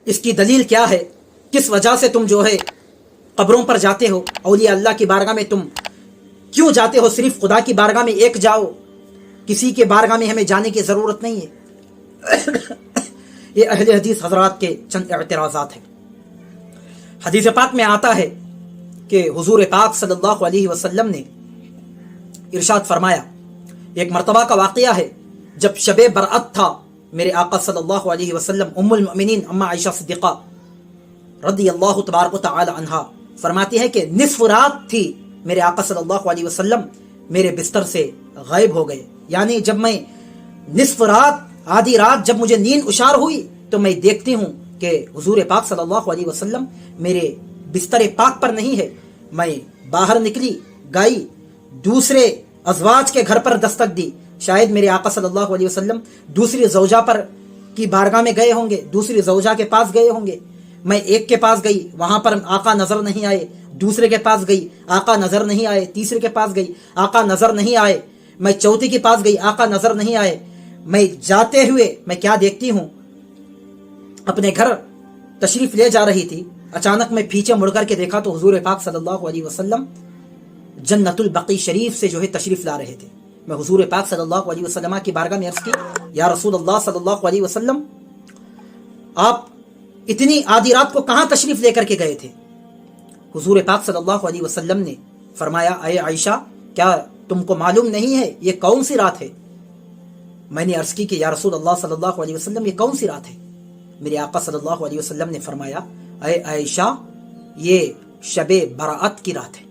اس کی دلیل کیا ہے؟ کس وجہ سے تم جو ہے قبروں پر جاتے ہو؟ اولیاء اللہ کی بارگاہ میں تم کیوں جاتے ہو؟ صرف خدا کی بارگاہ میں ایک جاؤ، کسی کے بارگاہ میں ہمیں جانے کی ضرورت نہیں ہے۔ یہ اہل حدیث حضرات کے چند اعتراضات ہیں۔ حدیث پاک میں آتا ہے کہ حضور پاک صلی اللہ علیہ وسلم نے ارشاد فرمایا، ایک مرتبہ کا واقعہ ہے، جب شب برأت تھا، میرے آقا صلی اللہ علیہ وسلم ام المؤمنین اما عائشہ صدیقہ رضی اللہ تبارک و تعالی عنہا فرماتی ہے کہ نصف رات تھی، میرے آقا صلی اللہ علیہ وسلم میرے بستر سے غائب ہو گئے۔ یعنی جب میں نصف رات، آدھی رات جب مجھے نیند اشار ہوئی تو میں دیکھتی ہوں کہ حضور پاک صلی اللہ علیہ وسلم میرے بستر پاک پر نہیں ہے۔ میں باہر نکلی، گئی، دوسرے ازواج کے گھر پر دستک دی، شاید میرے آقا صلی اللہ علیہ وسلم دوسری زوجہ پر کی بارگاہ میں گئے ہوں گے، دوسری زوجہ کے پاس گئے ہوں گے۔ میں ایک کے پاس گئی، وہاں پر آقا نظر نہیں آئے، دوسرے کے پاس گئی، آقا نظر نہیں آئے، تیسرے کے پاس گئی، آقا نظر نہیں آئے، میں چوتھی کے پاس گئی، آقا نظر نہیں آئے۔ میں جاتے ہوئے میں کیا دیکھتی ہوں، اپنے گھر تشریف لے جا رہی تھی، اچانک میں پیچھے مڑ کر کے دیکھا تو حضور پاک صلی اللہ علیہ وسلم جنت البقیع شریف سے جو ہے تشریف لا رہے تھے۔ میں حضور پاک صلی اللہ علیہ وسلم کی بارگاہ میں عرض کی، یا رسول اللہ صلی اللہ علیہ وسلم، آپ اتنی آدھی رات کو کہاں تشریف لے کر کے گئے تھے؟ حضور پاک صلی اللہ علیہ وسلم نے فرمایا، اے عائشہ، کیا تم کو معلوم نہیں ہے یہ کون سی رات ہے؟ میں نے عرض کی کہ یا رسول اللہ صلی اللہ علیہ وسلم، یہ کون سی رات ہے؟ میرے آقا صلی اللہ علیہ وسلم نے فرمایا، اے عائشہ، یہ شب برأت کی رات ہے۔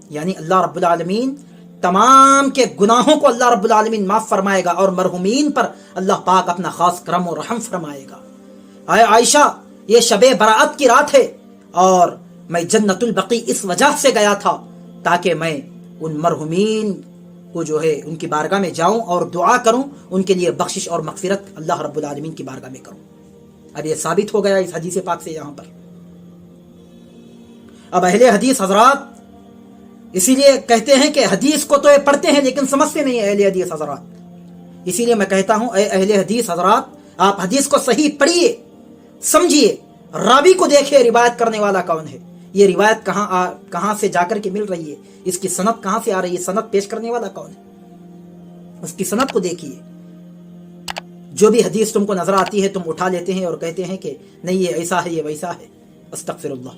یعنی اللہ رب العالمین تمام کے گناہوں کو اللہ رب العالمین معاف فرمائے گا اور مرحومین پر اللہ پاک اپنا خاص کرم و رحم فرمائے گا۔ اے عائشہ، یہ شب برأت کی رات ہے، اور میں جنت البقیع اس وجہ سے گیا تھا تاکہ میں ان مرحومین کو جو ہے ان کی بارگاہ میں جاؤں اور دعا کروں، ان کے لیے بخشش اور مغفرت اللہ رب العالمین کی بارگاہ میں کروں۔ اب یہ ثابت ہو گیا اس حدیث پاک سے یہاں پر۔ اب اہل حدیث حضرات اسی لیے کہتے ہیں کہ حدیث کو تو یہ پڑھتے ہیں لیکن سمجھتے نہیں ہیں اہل حدیث حضرات۔ اسی لیے میں کہتا ہوں، اے اہل حدیث حضرات، آپ حدیث کو صحیح پڑھیے، سمجھیے، راوی کو دیکھیے، روایت کرنے والا کون ہے، یہ روایت کہاں سے جا کر کے مل رہی ہے، اس کی سند کہاں سے آ رہی ہے، سند پیش کرنے والا کون ہے، اس کی سند کو دیکھیے۔ جو بھی حدیث تم کو نظر آتی ہے تم اٹھا لیتے ہیں اور کہتے ہیں کہ نہیں یہ ایسا ہے، یہ ویسا ہے، استغفر اللہ۔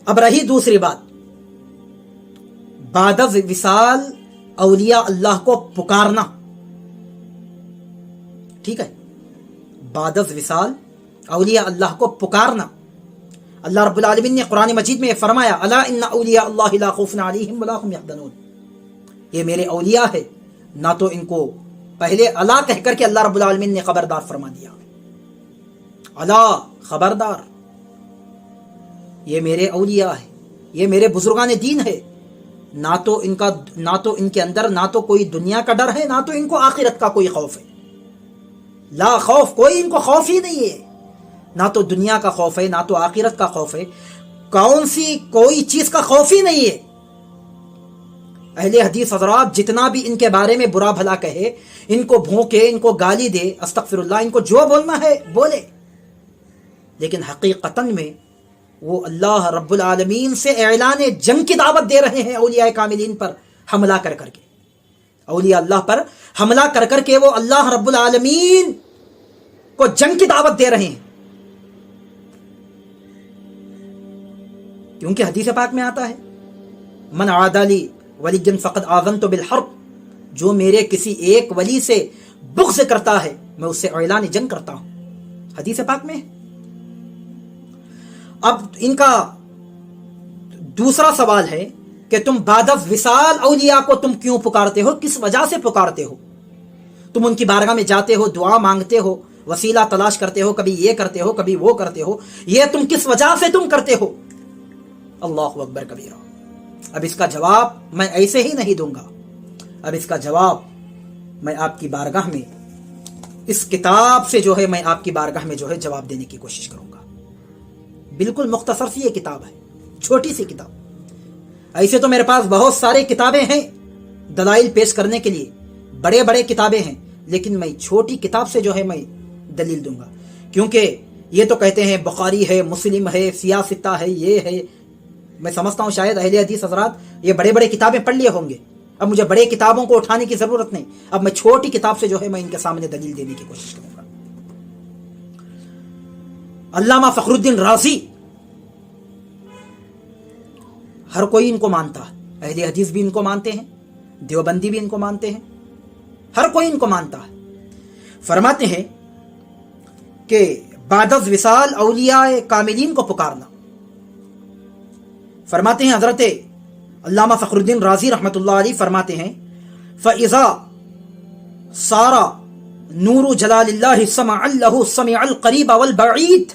اب رہی دوسری بات، بعد از وصال اولیاء اللہ کو پکارنا، ٹھیک ہے، بعد از وصال اولیاء اللہ کو پکارنا۔ اللہ رب العالمین نے قرآن مجید میں فرمایا، الا ان اولیاء اللہ لا خوف علیہم ولا هم يحزنون، یہ میرے اولیاء ہے، نہ تو ان کو، پہلے الا کہہ کر کے اللہ رب العالمین نے خبردار فرما دیا، الا خبردار، یہ میرے اولیاء ہے، یہ میرے بزرگان دین ہے، نہ تو ان کے اندر نہ تو کوئی دنیا کا ڈر ہے، نہ تو ان کو آخرت کا کوئی خوف ہے، لا خوف، کوئی ان کو خوف ہی نہیں ہے، نہ تو دنیا کا خوف ہے، نہ تو آخرت کا خوف ہے، کوئی چیز کا خوف ہی نہیں ہے۔ اہل حدیث حضرات جتنا بھی ان کے بارے میں برا بھلا کہے، ان کو بھونکے، ان کو گالی دے، استغفر اللہ، ان کو جو بولنا ہے بولے، لیکن حقیقتاً میں وہ اللہ رب العالمین سے اعلان جنگ کی دعوت دے رہے ہیں اولیاء کاملین پر حملہ کر کر کے، اولیاء اللہ پر حملہ کر کر کے وہ اللہ رب العالمین کو جنگ کی دعوت دے رہے ہیں، کیونکہ حدیث پاک میں آتا ہے، من عادى لي وليا فقد آذنت بالحرب، جو میرے کسی ایک ولی سے بغض کرتا ہے میں اس سے اعلان جنگ کرتا ہوں، حدیث پاک میں۔ اب ان کا دوسرا سوال ہے کہ تم بعد از وصال اولیاء کو تم کیوں پکارتے ہو، کس وجہ سے پکارتے ہو؟ تم ان کی بارگاہ میں جاتے ہو، دعا مانگتے ہو، وسیلہ تلاش کرتے ہو، کبھی یہ کرتے ہو کبھی وہ کرتے ہو، یہ تم کس وجہ سے تم کرتے ہو؟ اللہ اکبر کبیرہ۔ اب اس کا جواب میں ایسے ہی نہیں دوں گا، اب اس کا جواب میں آپ کی بارگاہ میں اس کتاب سے جو ہے میں آپ کی بارگاہ میں جو ہے جواب دینے کی کوشش کروں گا۔ بالکل مختصر سی یہ کتاب ہے، چھوٹی سی کتاب۔ ایسے تو میرے پاس بہت سارے کتابیں ہیں دلائل پیش کرنے کے لیے، بڑے بڑے کتابیں ہیں، لیکن میں چھوٹی کتاب سے جو ہے میں دلیل دوں گا، کیونکہ یہ تو کہتے ہیں بخاری ہے، مسلم ہے، سیاستہ ہے، یہ ہے. میں سمجھتا ہوں شاید اہل حدیث حضرات یہ بڑے بڑے کتابیں پڑھ لیے ہوں گے. اب مجھے بڑے کتابوں کو اٹھانے کی ضرورت نہیں، اب میں چھوٹی کتاب سے جو ہے میں ان کے سامنے دلیل دینے کی کوشش کروں گا. علامہ فخر الدین رازی، ہر کوئی ان کو مانتا ہے، اہل حدیث بھی ان کو مانتے ہیں، دیوبندی بھی ان کو مانتے ہیں، ہر کوئی ان کو مانتا ہے. فرماتے ہیں کہ بعد از وصال اولیاء کاملین کو پکارنا. فرماتے ہیں حضرت علامہ فخر الدین رازی رحمۃ اللہ علیہ فرماتے ہیں فَإِذَا صَارَ نور جلال اللہ سمع له سمع القریب والبعید،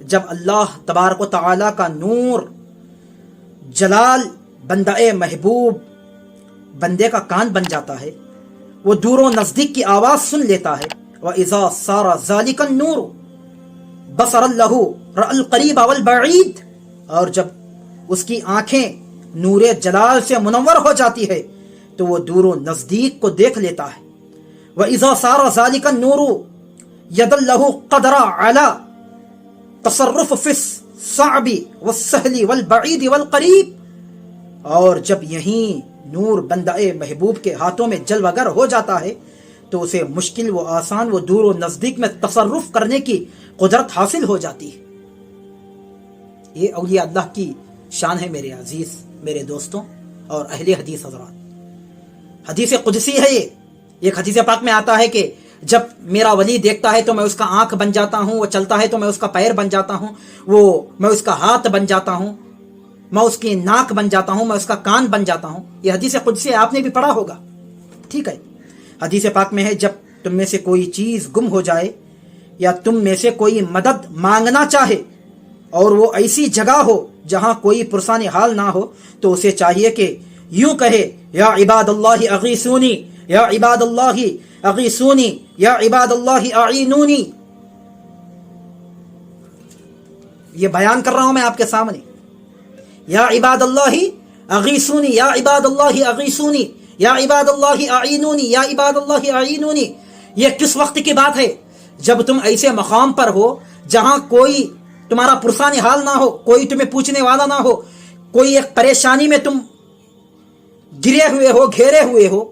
جب اللہ تبارک و تعالی کا نور جلال بندہ محبوب بندے کا کان بن جاتا ہے، وہ دور و نزدیک کی آواز سن لیتا ہے. وَإِذَا صَارَ ذَلِكَ النُّورُ بَصَرَ اللَّهُ رَأَى الْقَرِيبَ وَالْبَعِيدَ، اور جب اس کی آنکھیں نور جلال سے منور ہو جاتی ہے تو وہ دور و نزدیک کو دیکھ لیتا ہے. وَإِذَا صَارَ ذَلِكَ النُّورُ يَدَ اللَّهُ قَدْرًا عَلَى تصرف فی الصعب والسہل والبعید والقریب، اور جب یہیں نور بندہ محبوب کے ہاتھوں میں جلوہ گر ہو جاتا ہے تو اسے مشکل و آسان و دور و نزدیک میں تصرف کرنے کی قدرت حاصل ہو جاتی ہے. یہ اولیاء اللہ کی شان ہے میرے عزیز، میرے دوستوں اور اہل حدیث حضرات. حدیث قدسی ہے یہ. ایک حدیث پاک میں آتا ہے کہ جب میرا ولی دیکھتا ہے تو میں اس کا آنکھ بن جاتا ہوں، وہ چلتا ہے تو میں اس کا پیر بن جاتا ہوں، میں اس کا ہاتھ بن جاتا ہوں، میں اس کی ناک بن جاتا ہوں، میں اس کا کان بن جاتا ہوں. یہ حدیث قدسی آپ نے بھی پڑھا ہوگا، ٹھیک ہے. حدیث پاک میں ہے جب تم میں سے کوئی چیز گم ہو جائے یا تم میں سے کوئی مدد مانگنا چاہے اور وہ ایسی جگہ ہو جہاں کوئی پرسان حال نہ ہو تو اسے چاہیے کہ یوں کہے یا عباد اللہ اغیثونی، یا عباد اللہ اغیثونی، یا عباد اللہ اعینونی. یہ بیان کر رہا ہوں میں آپ کے سامنے، یا عباد اللہ اغیثونی، یا عباد اللہ اغیثونی، یا عباد اللہ اعینونی، یا عباد اللہ اعینونی. یہ کس وقت کی بات ہے؟ جب تم ایسے مقام پر ہو جہاں کوئی تمہارا پرسان حال نہ ہو، کوئی تمہیں پوچھنے والا نہ ہو، کوئی ایک پریشانی میں تم گرے ہوئے ہو، گھیرے ہوئے ہو.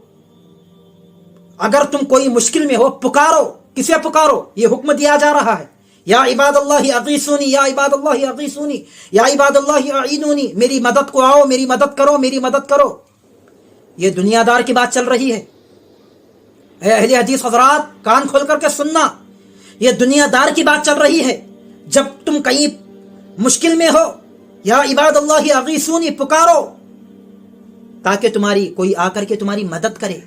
اگر تم کوئی مشکل میں ہو، پکارو. کسے پکارو؟ یہ حکم دیا جا رہا ہے، یا عباد اللہ اغیثونی، یا عباد اللہ اغیثونی، یا عباد اللہ اعینونی. میری مدد کو آؤ، میری مدد کرو، میری مدد کرو. یہ دنیا دار کی بات چل رہی ہے. اے اہل حدیث حضرات، کان کھول کر کے سننا، یہ دنیا دار کی بات چل رہی ہے. جب تم کہیں مشکل میں ہو، یا عباد اللہ اغیثونی پکارو، تاکہ تمہاری کوئی آ کر کے تمہاری مدد کرے،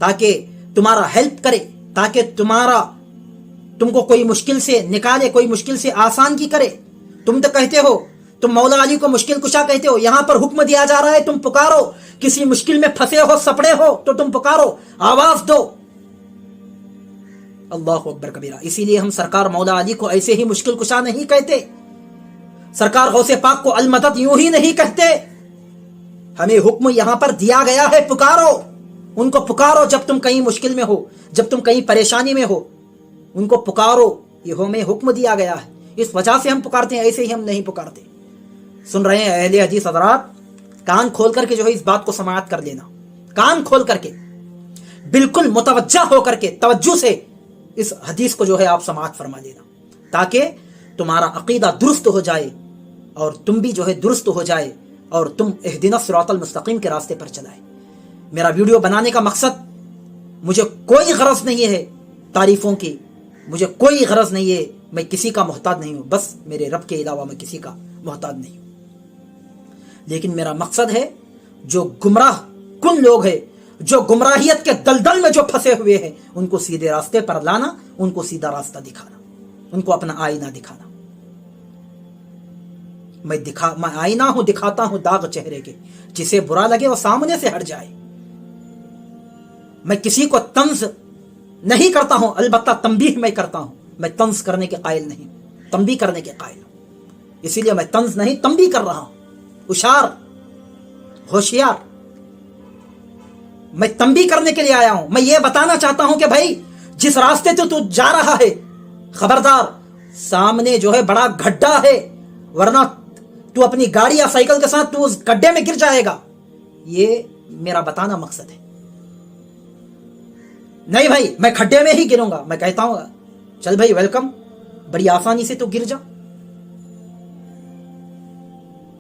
تاکہ تمہارا ہیلپ کرے، تاکہ تم کو کوئی مشکل سے نکالے، کوئی مشکل سے آسان کی کرے. تم تو کہتے ہو، تم مولا علی کو مشکل کشا کہتے ہو، یہاں پر حکم دیا جا رہا ہے تم پکارو. کسی مشکل میں پھنسے ہو، سپڑے ہو تو تم پکارو، آواز دو. اللہ اکبر کبیرہ. اسی لیے ہم سرکار مولا علی کو ایسے ہی مشکل کشا نہیں کہتے، سرکار غوث پاک کو المدد یوں ہی نہیں کہتے. ہمیں حکم یہاں پر دیا گیا ہے، پکارو، ان کو پکارو. جب تم کہیں مشکل میں ہو، جب تم کہیں پریشانی میں ہو، ان کو پکارو. یہ ہمیں حکم دیا گیا ہے، اس وجہ سے ہم پکارتے ہیں، ایسے ہی ہم نہیں پکارتے. سن رہے ہیں اہل حدیث حضرات؟ کان کھول کر کے جو ہے اس بات کو سماعت کر لینا، کان کھول کر کے، بالکل متوجہ ہو کر کے، توجہ سے اس حدیث کو جو ہے آپ سماعت فرما لینا، تاکہ تمہارا عقیدہ درست ہو جائے اور تم بھی جو ہے درست ہو جائے اور تم اہدنا الصراط المستقیم کے راستے پر چلائے. میرا ویڈیو بنانے کا مقصد، مجھے کوئی غرض نہیں ہے تعریفوں کی، مجھے کوئی غرض نہیں ہے، میں کسی کا محتاج نہیں ہوں، بس میرے رب کے علاوہ میں کسی کا محتاج نہیں ہوں. لیکن میرا مقصد ہے جو گمراہ کن لوگ ہیں، جو گمراہیت کے دلدل میں جو پھنسے ہوئے ہیں، ان کو سیدھے راستے پر لانا، ان کو سیدھا راستہ دکھانا، ان کو اپنا آئینہ دکھانا. میں آئینہ ہوں، دکھاتا ہوں داغ چہرے کے، جسے برا لگے وہ سامنے سے ہٹ جائے. میں کسی کو طنز نہیں کرتا ہوں، البتہ تنبیہ میں کرتا ہوں. میں طنز کرنے کے قائل نہیں، تنبیہ کرنے کے قائل ہوں. اسی لیے میں طنز نہیں، تنبیہ کر رہا ہوں. ہوشیار، میں تنبیہ کرنے کے لیے آیا ہوں. میں یہ بتانا چاہتا ہوں کہ بھائی جس راستے تو جا رہا ہے خبردار سامنے جو ہے بڑا گڈھا ہے، ورنہ تو اپنی گاڑی یا سائیکل کے ساتھ تو اس گڈھے میں گر جائے گا. یہ میرا بتانا مقصد ہے. نہیں بھائی میں کھڈے میں ہی گروں گا، میں کہتا ہوں چل بھائی ویلکم، بڑی آسانی سے تو گر جا.